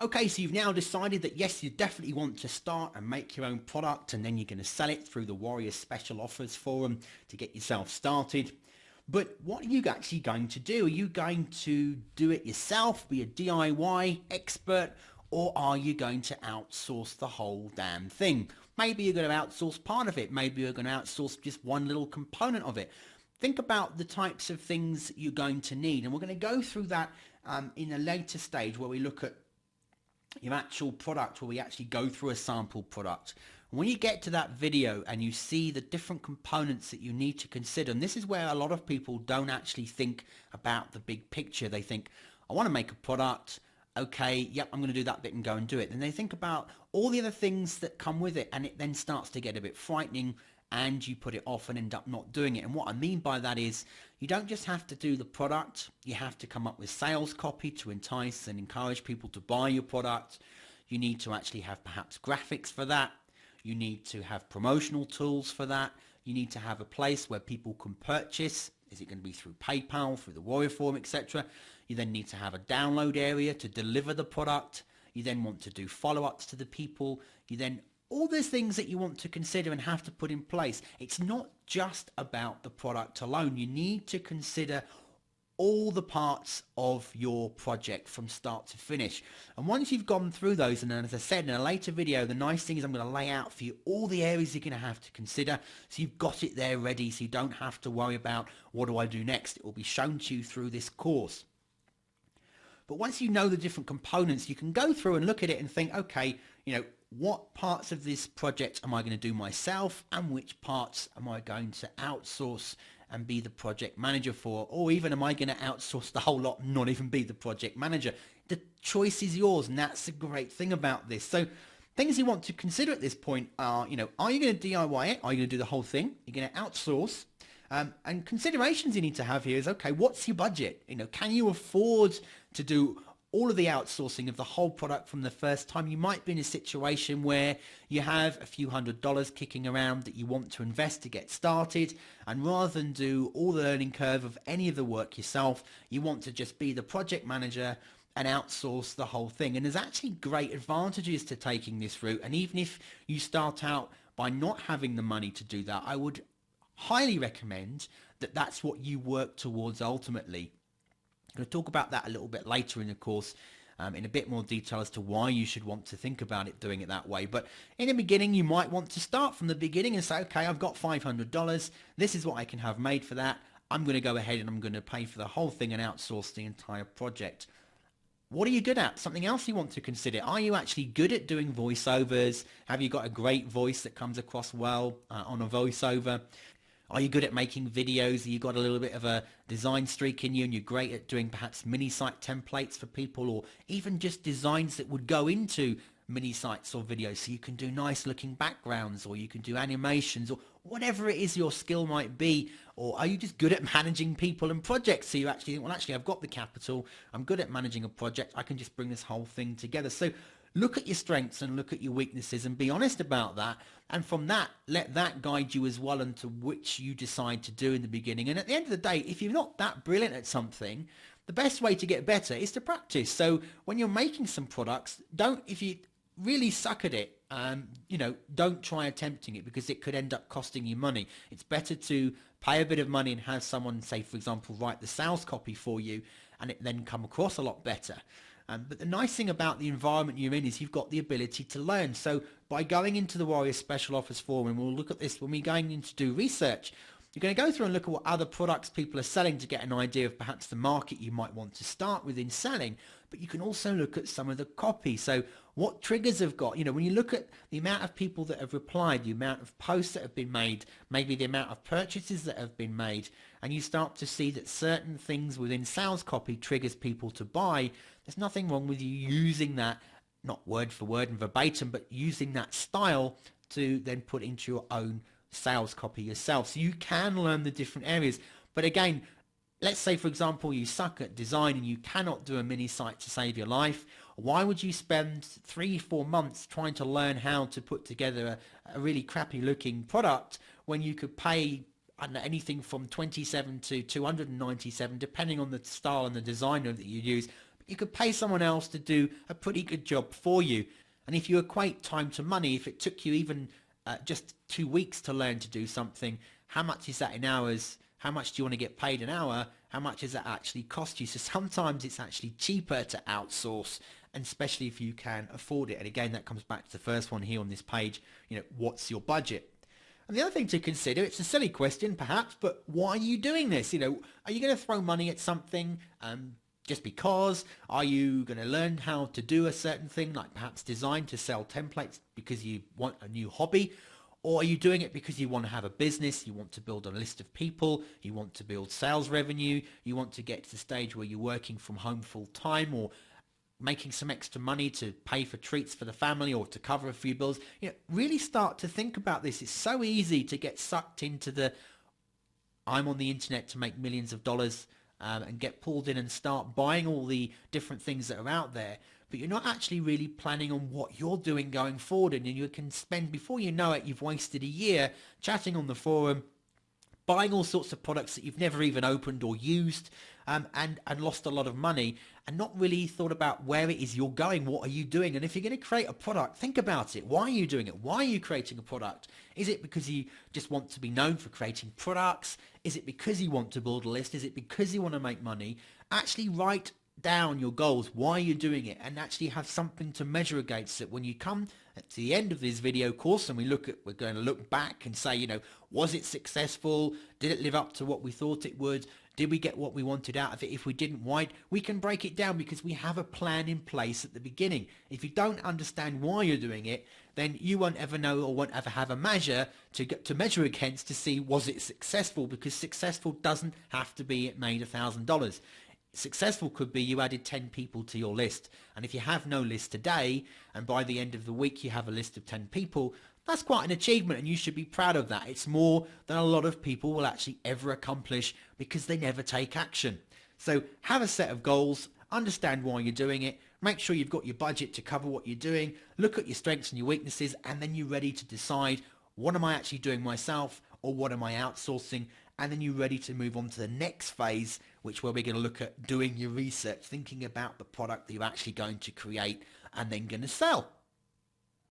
Okay, so you've now decided that yes, you definitely want to start and make your own product, and then you're going to sell it through the Warrior Special Offers Forum to get yourself started. But what are you actually going to do? Are you going to do it yourself, be a DIY expert, or are you going to outsource the whole damn thing? Maybe you're going to outsource part of it. Maybe you're going to outsource just one little component of it. Think about the types of things you're going to need, and we're going to go through that in a later stage where we look at your actual product, where we actually go through a sample product. When you get to that video and you see the different components that you need to consider, and this is where a lot of people don't actually think about the big picture. They think, I want to make a product. Okay, yep, I'm going to do that bit and go and do it. And they think about all the other things that come with it, and it then starts to get a bit frightening, and you put it off and end up not doing it. And what I mean by that is you don't just have to do the product, you have to come up with sales copy to entice and encourage people to buy your product. You need to actually have perhaps graphics for that. You need to have promotional tools for that. You need to have a place where people can purchase. Is it going to be through PayPal, through the Warrior Forum, etc.? You then need to have a download area to deliver the product. You then want to do follow-ups to the people. You then all those things that you want to consider and have to put in place. It's not just about the product alone. You need to consider all the parts of your project from start to finish. And once you've gone through those, and as I said in a later video, the nice thing is I'm going to lay out for you all the areas you're going to have to consider, so you've got it there ready, so you don't have to worry about what do I do next. It will be shown to you through this course. But once you know the different components, you can go through and look at it and think, okay, what parts of this project am I going to do myself, and which parts am I going to outsource and be the project manager for? Or even am I going to outsource the whole lot and not even be the project manager? The choice is yours, and that's the great thing about this. So things you want to consider at this point are, are you going to DIY it? Are you going to do the whole thing? You're going to outsource? And considerations you need to have here is, okay, what's your budget? Can you afford to do all of the outsourcing of the whole product from the first time? You might be in a situation where you have a few $100s kicking around that you want to invest to get started, and rather than do all the learning curve of any of the work yourself, you want to just be the project manager and outsource the whole thing. And there's actually great advantages to taking this route, and even if you start out by not having the money to do that, I would highly recommend that that's what you work towards ultimately. I'm going to talk about that a little bit later in the course in a bit more detail as to why you should want to think about it doing it that way. But in the beginning, you might want to start from the beginning and say, okay, I've got $500. This is what I can have made for that. I'm going to go ahead and I'm going to pay for the whole thing and outsource the entire project. What are you good at? Something else you want to consider. Are you actually good at doing voiceovers? Have you got a great voice that comes across well on a voiceover? Are you good at making videos? You got a little bit of a design streak in you and you're great at doing perhaps mini site templates for people, or even just designs that would go into mini sites or videos, so you can do nice looking backgrounds, or you can do animations, or whatever it is your skill might be? Or are you just good at managing people and projects, so you actually think, well, actually I've got the capital, I'm good at managing a project, I can just bring this whole thing together. So look at your strengths and look at your weaknesses and be honest about that. And from that, let that guide you as well into which you decide to do in the beginning. And at the end of the day, if you're not that brilliant at something, the best way to get better is to practice. So when you're making some products, if you really suck at it, don't try attempting it, because it could end up costing you money. It's better to pay a bit of money and have someone, say, for example, write the sales copy for you, and it then come across a lot better. But the nice thing about the environment you're in is you've got the ability to learn. So by going into the Warrior Special Offers Forum, and we'll look at this when we're going in to do research, you're going to go through and look at what other products people are selling to get an idea of perhaps the market you might want to start with in selling. But you can also look at some of the copy. So what triggers have got, when you look at the amount of people that have replied, the amount of posts that have been made, maybe the amount of purchases that have been made, and you start to see that certain things within sales copy triggers people to buy, there's nothing wrong with you using that, not word for word and verbatim, but using that style to then put into your own sales copy yourself. So you can learn the different areas. But again, let's say, for example, you suck at design and you cannot do a mini site to save your life. Why would you spend 3-4 months trying to learn how to put together a really crappy looking product when you could pay anything from $27 to $297, depending on the style and the designer that you use? you could pay someone else to do a pretty good job for you. And if you equate time to money, if it took you even just 2 weeks to learn to do something, how much is that in hours? How much do you want to get paid an hour? How much does that actually cost you? So sometimes it's actually cheaper to outsource, and especially if you can afford it. And again, that comes back to the first one here on this page, what's your budget? And the other thing to consider, it's a silly question perhaps, but why are you doing this? Are you going to throw money at something just because? Are you going to learn how to do a certain thing, like perhaps design to sell templates because you want a new hobby? Or are you doing it because you want to have a business, you want to build a list of people, you want to build sales revenue, you want to get to the stage where you're working from home full time, or making some extra money to pay for treats for the family or to cover a few bills? Really start to think about this. It's so easy to get sucked into the I'm on the internet to make millions of dollars and get pulled in and start buying all the different things that are out there, but you're not actually really planning on what you're doing going forward. And you can spend, before you know it, you've wasted a year chatting on the forum, buying all sorts of products that you've never even opened or used, and lost a lot of money, and not really thought about where it is you're going. What are you doing? And if you're going to create a product, think about it. Why are you doing it? Why are you creating a product? Is it because you just want to be known for creating products? Is it because you want to build a list? Is it because you want to make money? Actually write down your goals, why you're doing it, and actually have something to measure against it. When you come to the end of this video course and we're going to look back and say, was it successful? Did it live up to what we thought it would? Did we get what we wanted out of it? If we didn't, why? We can break it down because we have a plan in place at the beginning. If you don't understand why you're doing it, then you won't ever know or won't ever have a measure to measure against to see, was it successful? Because successful doesn't have to be it made $1,000. Successful could be you added 10 people to your list. And if you have no list today, and by the end of the week you have a list of 10 people, that's quite an achievement, and you should be proud of that. It's more than a lot of people will actually ever accomplish because they never take action. So have a set of goals, understand why you're doing it, make sure you've got your budget to cover what you're doing, look at your strengths and your weaknesses, and then you're ready to decide, what am I actually doing myself, or what am I outsourcing? And then you're ready to move on to the next phase, where we're going to look at doing your research, thinking about the product that you're actually going to create and then going to sell.